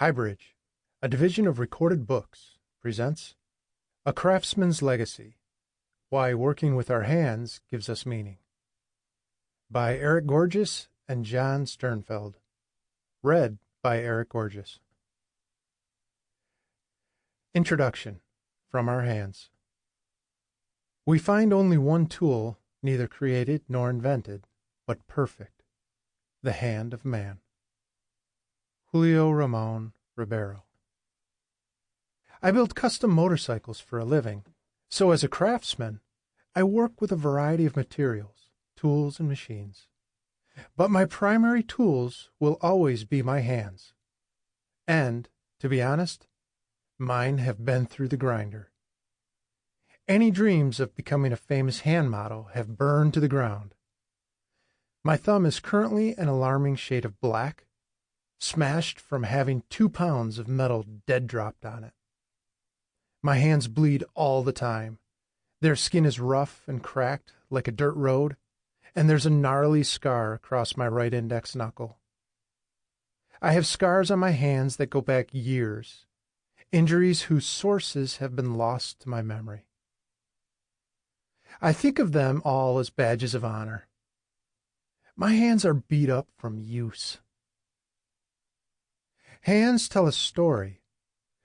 HighBridge, a division of Recorded Books, presents A Craftsman's Legacy, Why Working with Our Hands Gives Us Meaning, by Eric Gorges and John Sternfeld. Read by Eric Gorges. Introduction from Our Hands. We find only one tool, neither created nor invented, but perfect, the hand of man. Julio Ramon Ribeiro. I build custom motorcycles for a living, so as a craftsman, I work with a variety of materials, tools, and machines. But my primary tools will always be my hands. And, to be honest, mine have been through the grinder. Any dreams of becoming a famous hand model have burned to the ground. My thumb is currently an alarming shade of black, smashed from having 2 pounds of metal dead dropped on it. My hands bleed all the time. Their skin is rough and cracked like a dirt road, and there's a gnarly scar across my right index knuckle. I have scars on my hands that go back years, injuries whose sources have been lost to my memory. I think of them all as badges of honor. My hands are beat up from use. Hands tell a story,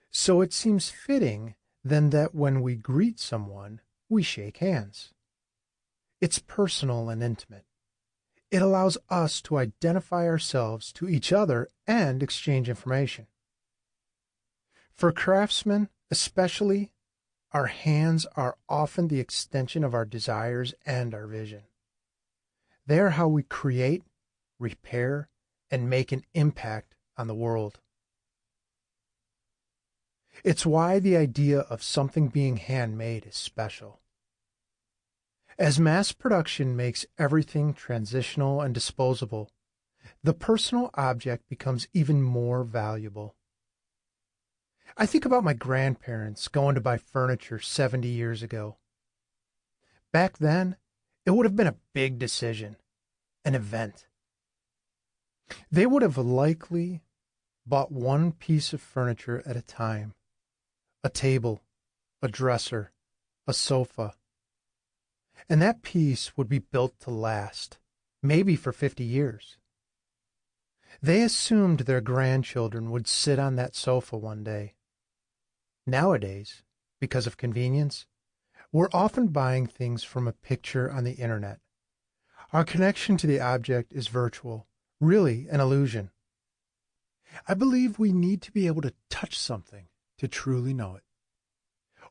so it seems fitting then that when we greet someone, we shake hands. It's personal and intimate. It allows us to identify ourselves to each other and exchange information. For craftsmen, especially, our hands are often the extension of our desires and our vision. They are how we create, repair, and make an impact on the world. It's why the idea of something being handmade is special. As mass production makes everything transitional and disposable, the personal object becomes even more valuable. I think about my grandparents going to buy furniture 70 years ago. Back then, it would have been a big decision, an event. They would have likely bought one piece of furniture at a time. A table, a dresser, a sofa. And that piece would be built to last, maybe for 50 years. They assumed their grandchildren would sit on that sofa one day. Nowadays, because of convenience, we're often buying things from a picture on the internet. Our connection to the object is virtual, really an illusion. I believe we need to be able to touch something to truly know it.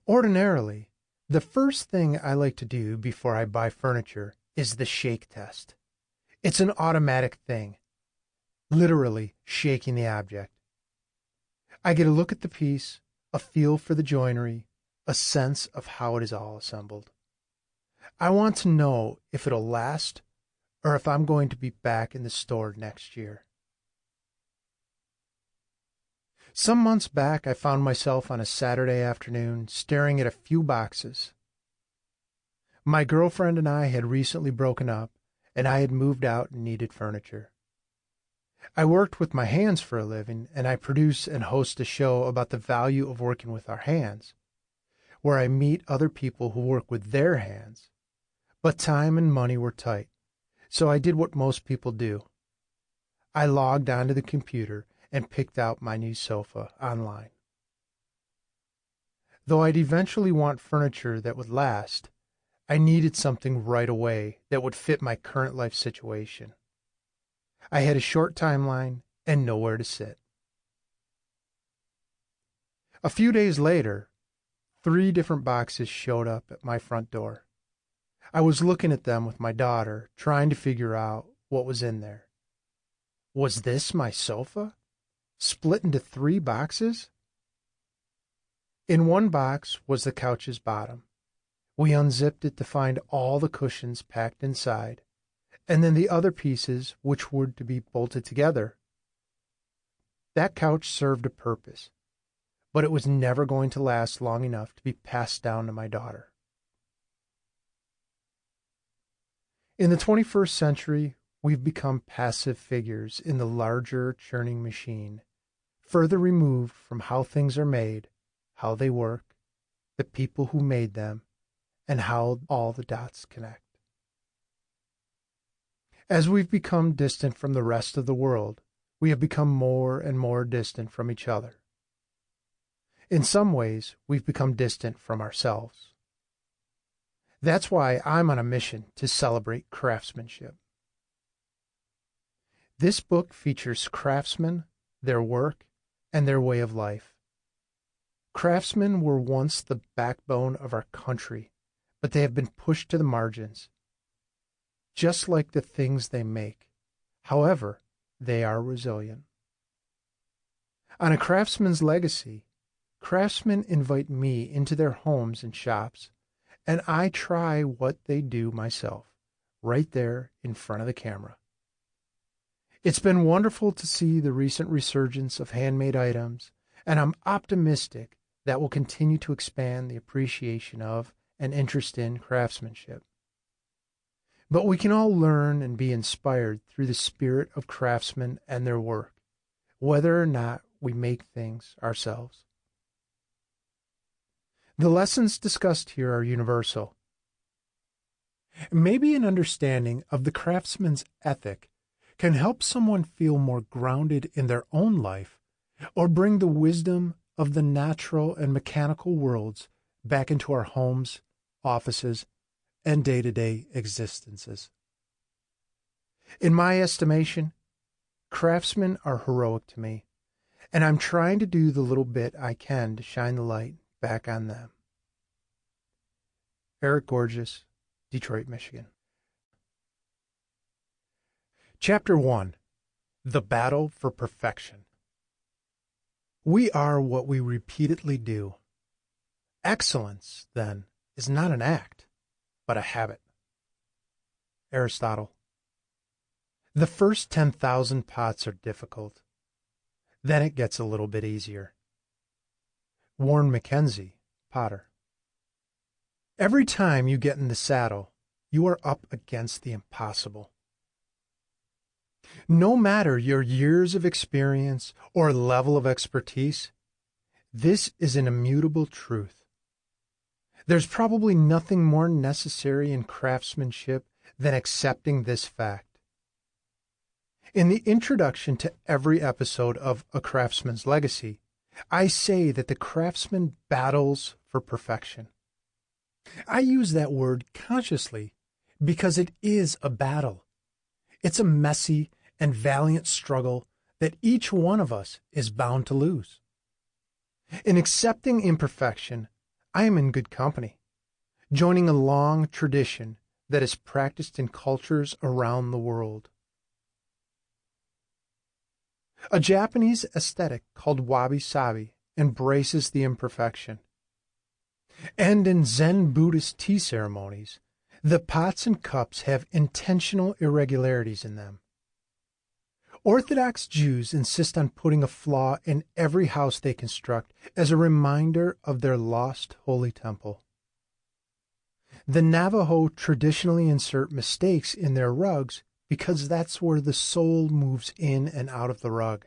Ordinarily, the first thing I like to do before I buy furniture is the shake test. It's an automatic thing, literally shaking the object. I get a look at the piece, a feel for the joinery, a sense of how it is all assembled. I want to know if it'll last or if I'm going to be back in the store next year. Some months back, I found myself on a Saturday afternoon staring at a few boxes. My girlfriend and I had recently broken up, and I had moved out and needed furniture. I worked with my hands for a living, and I produce and host a show about the value of working with our hands, where I meet other people who work with their hands. But time and money were tight, so I did what most people do. I logged onto the computer and picked out my new sofa online. Though I'd eventually want furniture that would last, I needed something right away that would fit my current life situation. I had a short timeline and nowhere to sit. A few days later, 3 different boxes showed up at my front door. I was looking at them with my daughter, trying to figure out what was in there. Was this my sofa? Split into 3 boxes? In one box was the couch's bottom. We unzipped it to find all the cushions packed inside, and then the other pieces which were to be bolted together. That couch served a purpose, but it was never going to last long enough to be passed down to my daughter. In the 21st century, we've become passive figures in the larger churning machine, further removed from how things are made, how they work, the people who made them, and how all the dots connect. As we've become distant from the rest of the world, we have become more and more distant from each other. In some ways, we've become distant from ourselves. That's why I'm on a mission to celebrate craftsmanship. This book features craftsmen, their work, and their way of life. Craftsmen were once the backbone of our country, but they have been pushed to the margins, just like the things they make. However, they are resilient. On a craftsman's legacy, craftsmen invite me into their homes and shops, and I try what they do myself, right there in front of the camera. It's been wonderful to see the recent resurgence of handmade items, and I'm optimistic that will continue to expand the appreciation of and interest in craftsmanship. But we can all learn and be inspired through the spirit of craftsmen and their work, whether or not we make things ourselves. The lessons discussed here are universal. Maybe an understanding of the craftsman's ethic can help someone feel more grounded in their own life, or bring the wisdom of the natural and mechanical worlds back into our homes, offices, and day-to-day existences. In my estimation, craftsmen are heroic to me, and I'm trying to do the little bit I can to shine the light back on them. Eric Gorges, Detroit, Michigan. Chapter 1. The Battle for Perfection. We are what we repeatedly do. Excellence, then, is not an act, but a habit. Aristotle. The first 10,000 pots are difficult. Then it gets a little bit easier. Warren Mackenzie, Potter. Every time you get in the saddle, you are up against the impossible. No matter your years of experience or level of expertise, this is an immutable truth. There's probably nothing more necessary in craftsmanship than accepting this fact. In the introduction to every episode of A Craftsman's Legacy, I say that the craftsman battles for perfection. I use that word consciously because it is a battle. It's a messy and valiant struggle that each one of us is bound to lose. In accepting imperfection, I am in good company, joining a long tradition that is practiced in cultures around the world. A Japanese aesthetic called wabi-sabi embraces the imperfection. And in Zen Buddhist tea ceremonies, the pots and cups have intentional irregularities in them. Orthodox Jews insist on putting a flaw in every house they construct as a reminder of their lost holy temple. The Navajo traditionally insert mistakes in their rugs because that's where the soul moves in and out of the rug.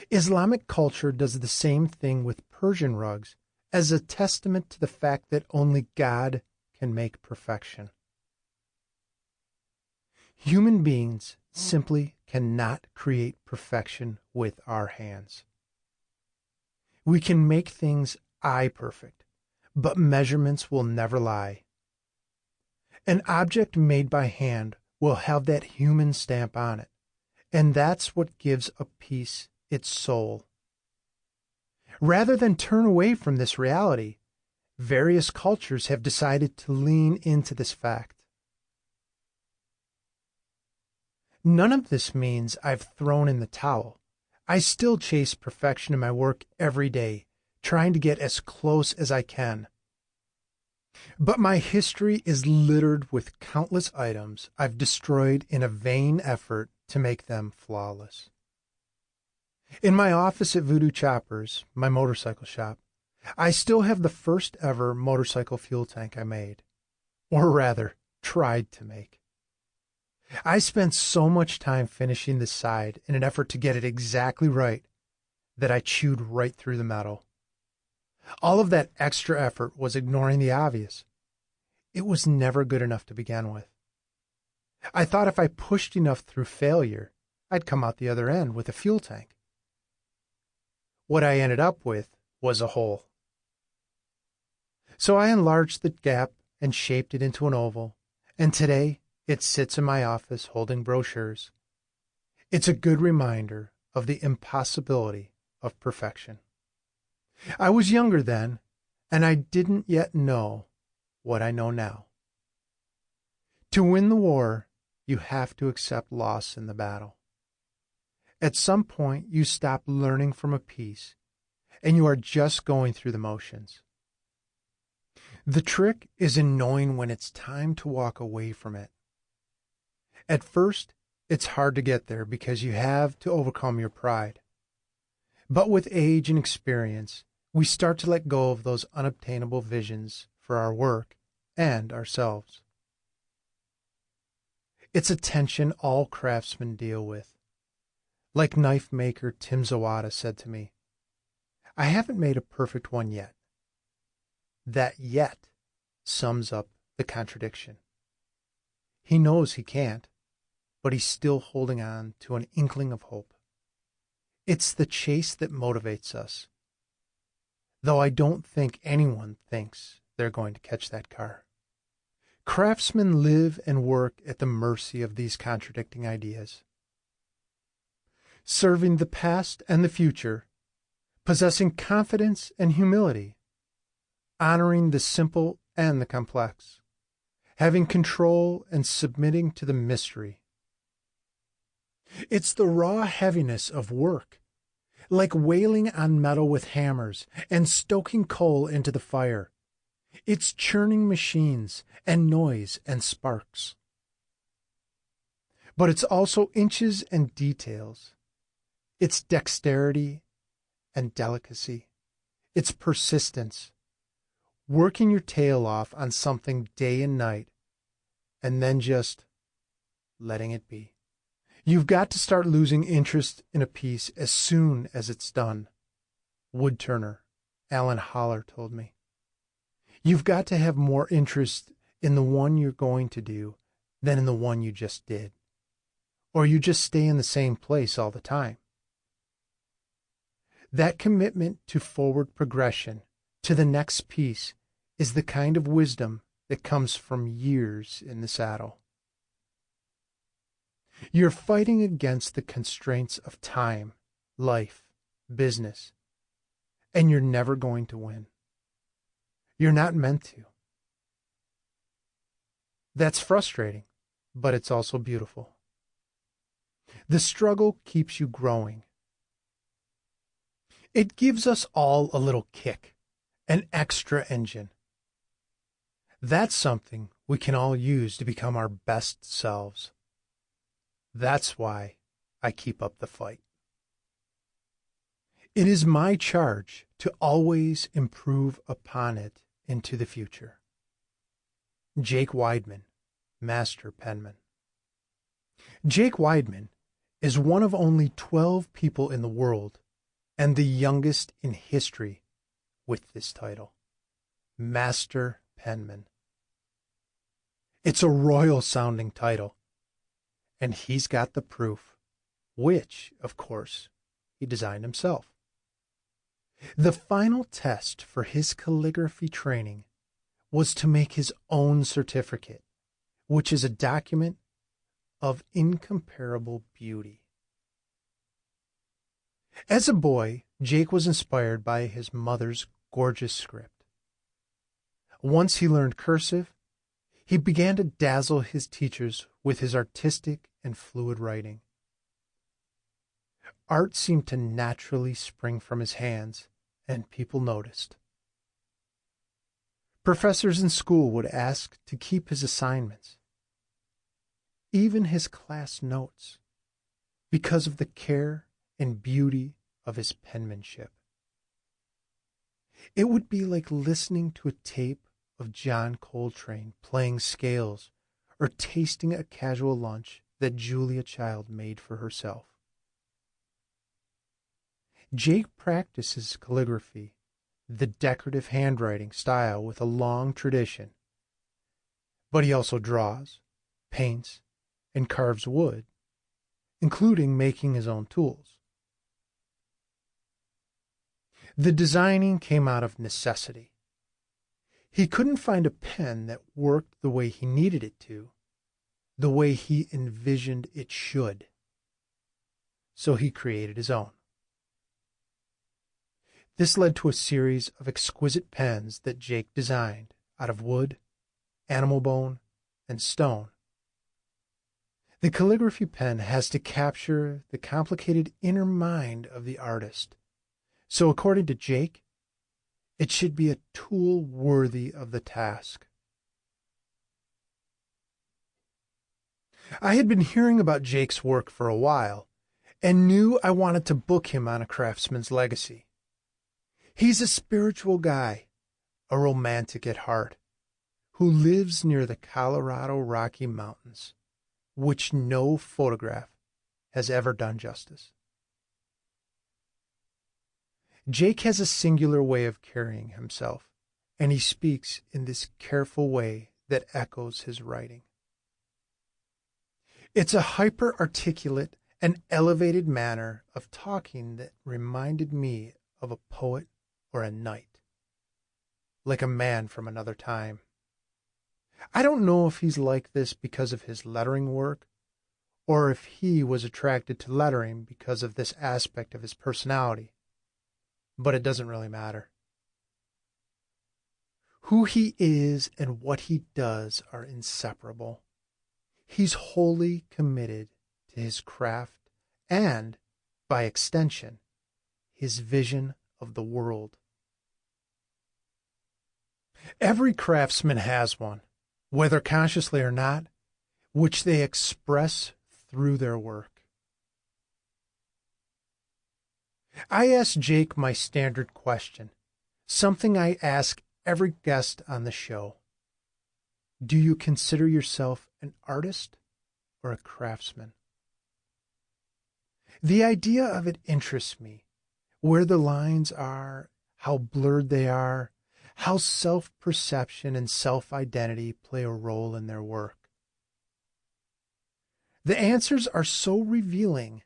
Islamic culture does the same thing with Persian rugs as a testament to the fact that only God can make perfection. Human beings simply cannot create perfection with our hands. We can make things eye-perfect, but measurements will never lie. An object made by hand will have that human stamp on it, and that's what gives a piece its soul. Rather than turn away from this reality, various cultures have decided to lean into this fact. None of this means I've thrown in the towel. I still chase perfection in my work every day, trying to get as close as I can. But my history is littered with countless items I've destroyed in a vain effort to make them flawless. In my office at Voodoo Choppers, my motorcycle shop, I still have the first ever motorcycle fuel tank I made, or rather, tried to make. I spent so much time finishing the side in an effort to get it exactly right, that I chewed right through the metal. All of that extra effort was ignoring the obvious. It was never good enough to begin with. I thought if I pushed enough through failure, I'd come out the other end with a fuel tank. What I ended up with was a hole. So I enlarged the gap and shaped it into an oval, and today it sits in my office holding brochures. It's a good reminder of the impossibility of perfection. I was younger then, and I didn't yet know what I know now. To win the war, you have to accept loss in the battle. At some point, you stop learning from a piece, and you are just going through the motions. The trick is in knowing when it's time to walk away from it. At first, it's hard to get there because you have to overcome your pride. But with age and experience, we start to let go of those unobtainable visions for our work and ourselves. It's a tension all craftsmen deal with. Like knife maker Tim Zawada said to me, "I haven't made a perfect one yet." That "yet" sums up the contradiction. He knows he can't, but he's still holding on to an inkling of hope. It's the chase that motivates us, though I don't think anyone thinks they're going to catch that car. Craftsmen live and work at the mercy of these contradicting ideas. Serving the past and the future, possessing confidence and humility, honoring the simple and the complex, having control and submitting to the mystery. It's the raw heaviness of work, like wailing on metal with hammers and stoking coal into the fire. It's churning machines and noise and sparks. But it's also inches and details. It's dexterity and delicacy. It's persistence. Working your tail off on something day and night, and then just letting it be. You've got to start losing interest in a piece as soon as it's done. Woodturner Alan Holler told me. You've got to have more interest in the one you're going to do than in the one you just did, or you just stay in the same place all the time. That commitment to forward progression, to the next piece, is the kind of wisdom that comes from years in the saddle. You're fighting against the constraints of time, life, business, and you're never going to win. You're not meant to. That's frustrating, but it's also beautiful. The struggle keeps you growing. It gives us all a little kick, an extra engine. That's something we can all use to become our best selves. That's why I keep up the fight. It is my charge to always improve upon it into the future. Jake Weidman, Master Penman. Jake Weidman is one of only 12 people in the world and the youngest in history with this title, Master Penman. It's a royal-sounding title, and he's got the proof, which, of course, he designed himself. The final test for his calligraphy training was to make his own certificate, which is a document of incomparable beauty. As a boy, Jake was inspired by his mother's Gorges script. Once he learned cursive, he began to dazzle his teachers with his artistic and fluid writing. Art seemed to naturally spring from his hands, and people noticed. Professors in school would ask to keep his assignments, even his class notes, because of the care and beauty of his penmanship. It would be like listening to a tape of John Coltrane playing scales or tasting a casual lunch that Julia Child made for herself. Jake practices calligraphy, the decorative handwriting style with a long tradition, but he also draws, paints, and carves wood, including making his own tools. The designing came out of necessity. He couldn't find a pen that worked the way he needed it to, the way he envisioned it should. So he created his own. This led to a series of exquisite pens that Jake designed out of wood, animal bone, and stone. The calligraphy pen has to capture the complicated inner mind of the artist. So according to Jake, it should be a tool worthy of the task. I had been hearing about Jake's work for a while and knew I wanted to book him on a Craftsman's legacy. He's a spiritual guy, a romantic at heart, who lives near the Colorado Rocky Mountains, which no photograph has ever done justice. Jake has a singular way of carrying himself, and he speaks in this careful way that echoes his writing. It's a hyper-articulate and elevated manner of talking that reminded me of a poet or a knight, like a man from another time. I don't know if he's like this because of his lettering work, or if he was attracted to lettering because of this aspect of his personality, but it doesn't really matter. Who he is and what he does are inseparable. He's wholly committed to his craft and, by extension, his vision of the world. Every craftsman has one, whether consciously or not, which they express through their work. I asked Jake my standard question, something I ask every guest on the show. Do you consider yourself an artist or a craftsman? The idea of it interests me, where the lines are, how blurred they are, how self-perception and self-identity play a role in their work. The answers are so revealing.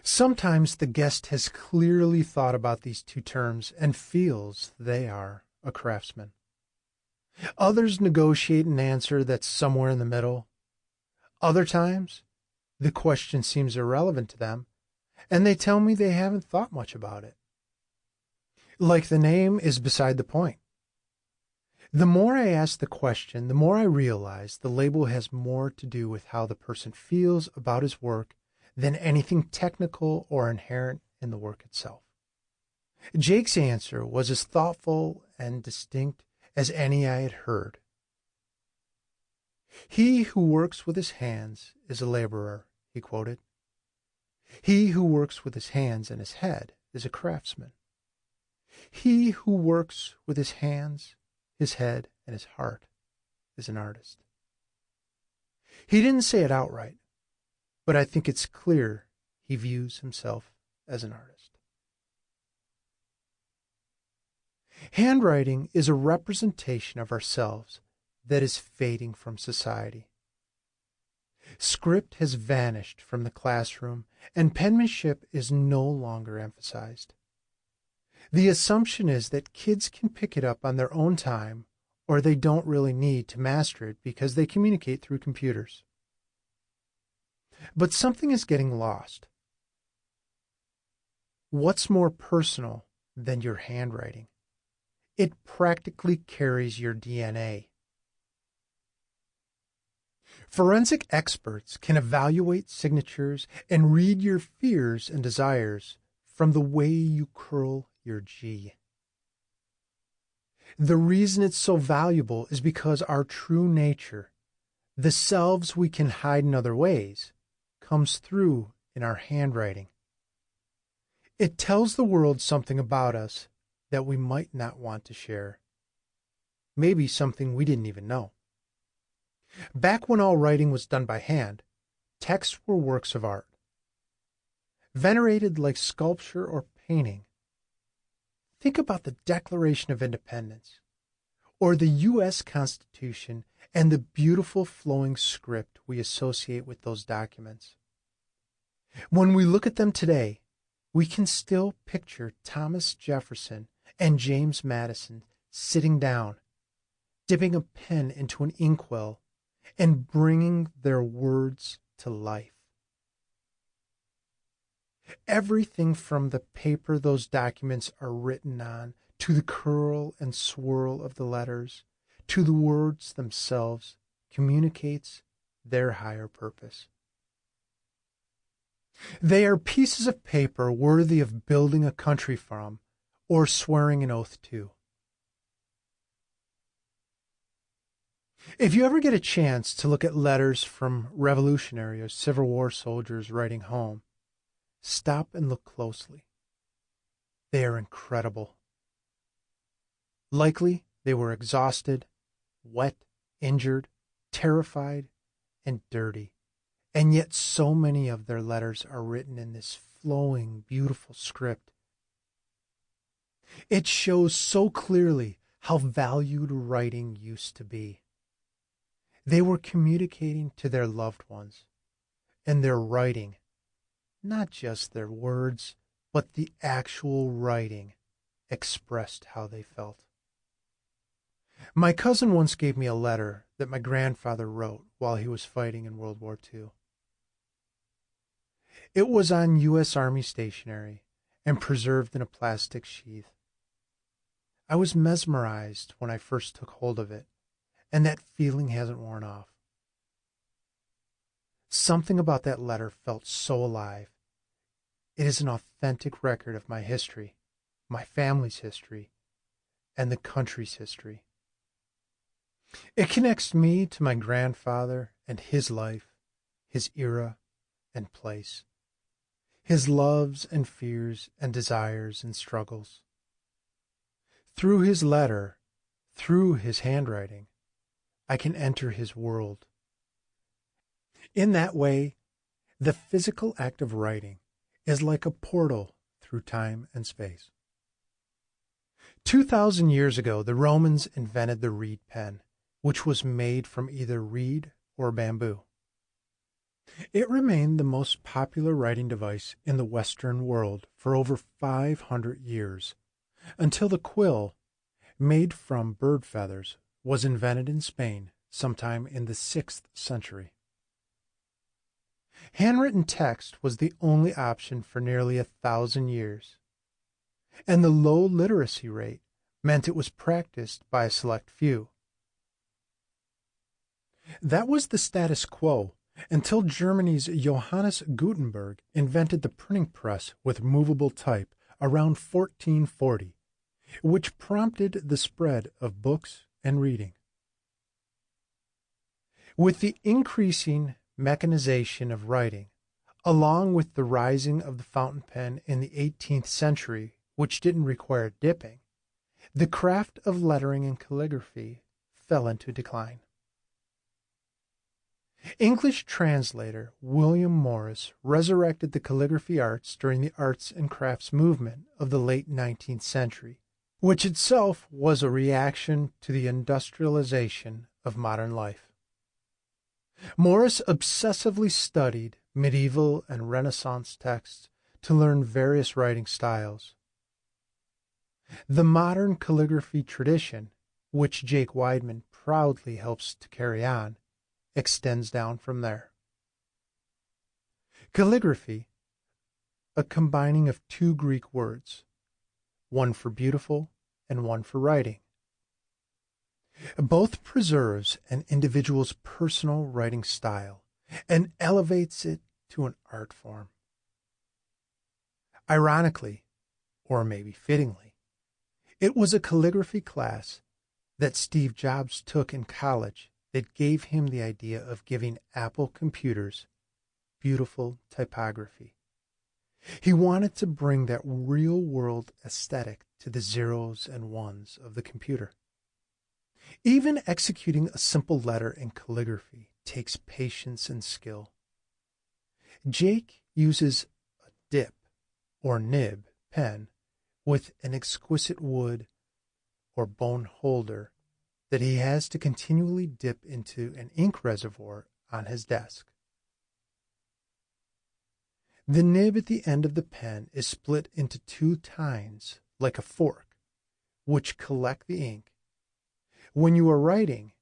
Sometimes the guest has clearly thought about these two terms and feels they are a craftsman. Others negotiate an answer that's somewhere in the middle. Other times, the question seems irrelevant to them, and they tell me they haven't thought much about it. Like the name is beside the point. The more I ask the question, the more I realize the label has more to do with how the person feels about his work than anything technical or inherent in the work itself. Jake's answer was as thoughtful and distinct as any I had heard. He who works with his hands is a laborer, he quoted. He who works with his hands and his head is a craftsman. He who works with his hands, his head, and his heart is an artist. He didn't say it outright, but I think it's clear he views himself as an artist. Handwriting is a representation of ourselves that is fading from society. Script has vanished from the classroom, and penmanship is no longer emphasized. The assumption is that kids can pick it up on their own time, or they don't really need to master it because they communicate through computers. But something is getting lost. What's more personal than your handwriting? It practically carries your DNA. Forensic experts can evaluate signatures and read your fears and desires from the way you curl your G. The reason it's so valuable is because our true nature, the selves we can hide in other ways, comes through in our handwriting. It tells the world something about us that we might not want to share. Maybe something we didn't even know. Back when all writing was done by hand, texts were works of art. venerated like sculpture or painting. Think about the Declaration of Independence, or the U.S. Constitution and the beautiful flowing script we associate with those documents. When we look at them today, we can still picture Thomas Jefferson and James Madison sitting down, dipping a pen into an inkwell, and bringing their words to life. Everything from the paper those documents are written on, to the curl and swirl of the letters, to the words themselves, communicates their higher purpose. They are pieces of paper worthy of building a country from, or swearing an oath to. If you ever get a chance to look at letters from Revolutionary or Civil War soldiers writing home, stop and look closely. They are incredible. Likely they were exhausted, wet, injured, terrified, and dirty. And yet so many of their letters are written in this flowing, beautiful script. It shows so clearly how valued writing used to be. They were communicating to their loved ones, and their writing, not just their words, but the actual writing, expressed how they felt. My cousin once gave me a letter that my grandfather wrote while he was fighting in World War II. It was on U.S. Army stationery and preserved in a plastic sheath. I was mesmerized when I first took hold of it, and that feeling hasn't worn off. Something about that letter felt so alive. It is an authentic record of my history, my family's history, and the country's history. It connects me to my grandfather and his life, his era and place, his loves and fears and desires and struggles. Through his letter, through his handwriting, I can enter his world. In that way, the physical act of writing is like a portal through time and space. 2,000 years ago, the Romans invented the reed pen, which was made from either reed or bamboo. It remained the most popular writing device in the Western world for over 500 years, until the quill, made from bird feathers, was invented in Spain sometime in the 6th century. Handwritten text was the only option for nearly 1,000 years, and the low literacy rate meant it was practiced by a select few. That was the status quo until Germany's Johannes Gutenberg invented the printing press with movable type around 1440, which prompted the spread of books and reading. With the increasing mechanization of writing, along with the rising of the fountain pen in the 18th century, which didn't require dipping, the craft of lettering and calligraphy fell into decline. English translator William Morris resurrected the calligraphy arts during the arts and crafts movement of the late 19th century, which itself was a reaction to the industrialization of modern life. Morris obsessively studied medieval and Renaissance texts to learn various writing styles. The modern calligraphy tradition, which Jake Weidman proudly helps to carry on, extends down from there. Calligraphy, a combining of two Greek words, one for beautiful and one for writing. Both preserves an individual's personal writing style and elevates it to an art form. Ironically, or maybe fittingly, it was a calligraphy class that Steve Jobs took in college that gave him the idea of giving Apple computers beautiful typography. He wanted to bring that real-world aesthetic to the zeros and ones of the computer. Even executing a simple letter in calligraphy takes patience and skill. Jake uses a dip or nib pen with an exquisite wood or bone holder that he has to continually dip into an ink reservoir on his desk. The nib at the end of the pen is split into two tines, like a fork, which collect the ink. When you are writing,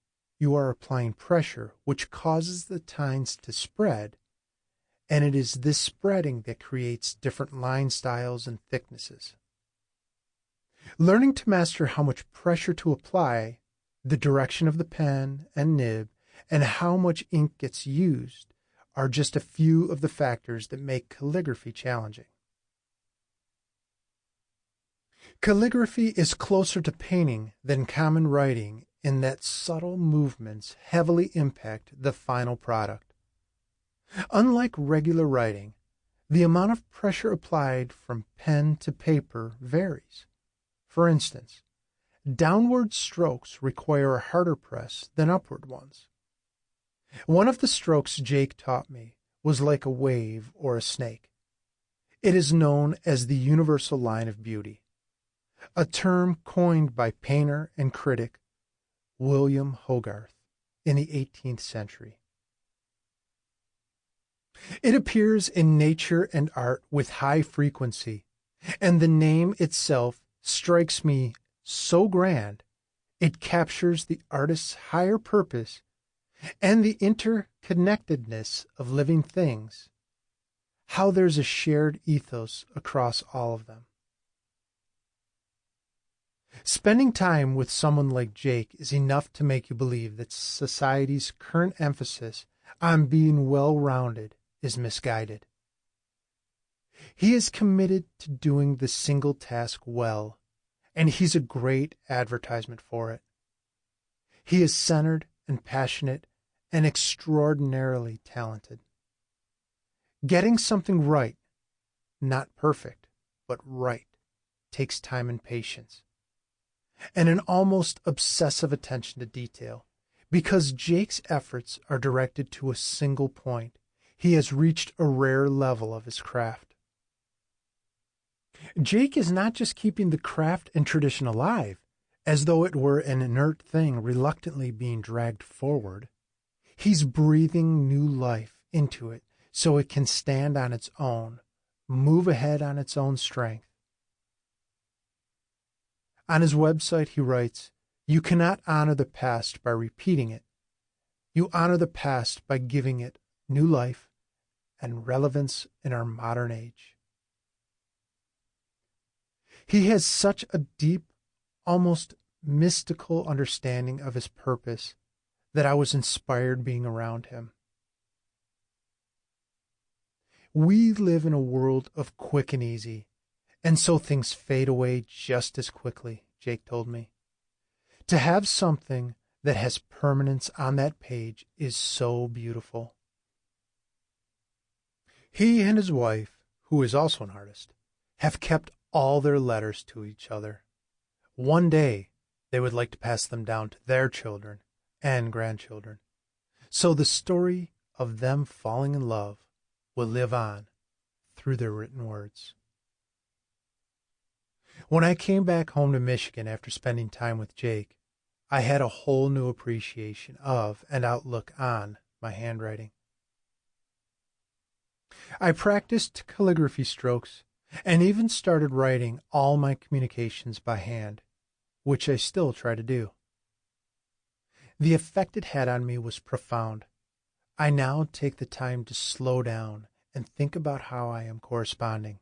you are applying pressure, which causes the tines to spread, and it is this spreading that creates different line styles and thicknesses. Learning to master how much pressure to apply, the direction of the pen and nib, and how much ink gets used are just a few of the factors that make calligraphy challenging. Calligraphy is closer to painting than common writing in that subtle movements heavily impact the final product. Unlike regular writing, the amount of pressure applied from pen to paper varies. For instance, downward strokes require a harder press than upward ones. One of the strokes Jake taught me was like a wave or a snake. It is known as the universal line of beauty, a term coined by painter and critic William Hogarth in the 18th century. It appears in nature and art with high frequency, and the name itself strikes me so grand, it captures the artist's higher purpose and the interconnectedness of living things, how there's a shared ethos across all of them. Spending time with someone like Jake is enough to make you believe that society's current emphasis on being well-rounded is misguided. He is committed to doing the single task well, and he's a great advertisement for it. He is centered and passionate and extraordinarily talented. Getting something right, not perfect, but right, takes time and patience, and an almost obsessive attention to detail. Because Jake's efforts are directed to a single point, he has reached a rare level of his craft. Jake is not just keeping the craft and tradition alive, as though it were an inert thing reluctantly being dragged forward. He's breathing new life into it so it can stand on its own, move ahead on its own strength. On his website, he writes, "You cannot honor the past by repeating it. You honor the past by giving it new life and relevance in our modern age." He has such a deep, almost mystical understanding of his purpose that I was inspired being around him. We live in a world of quick and easy, and so things fade away just as quickly, Jake told me. To have something that has permanence on that page is so beautiful. He and his wife, who is also an artist, have kept all their letters to each other. One day, they would like to pass them down to their children and grandchildren. So the story of them falling in love will live on through their written words. When I came back home to Michigan after spending time with Jake, I had a whole new appreciation of and outlook on my handwriting. I practiced calligraphy strokes and even started writing all my communications by hand, which I still try to do. The effect it had on me was profound. I now take the time to slow down and think about how I am corresponding.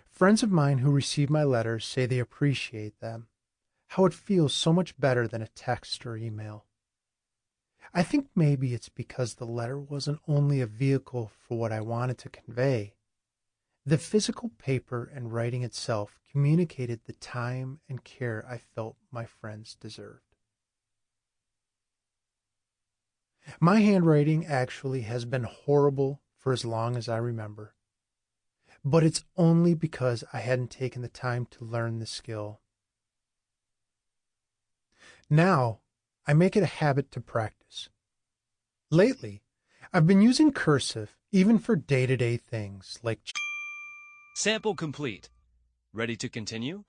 Friends of mine who receive my letters say they appreciate them, how it feels so much better than a text or email. I think maybe it's because the letter wasn't only a vehicle for what I wanted to convey. The physical paper and writing itself communicated the time and care I felt my friends deserved. My handwriting actually has been horrible for as long as I remember, but it's only because I hadn't taken the time to learn the skill. Now, I make it a habit to practice. Lately, I've been using cursive even for day-to-day things like Sample complete. Ready to continue?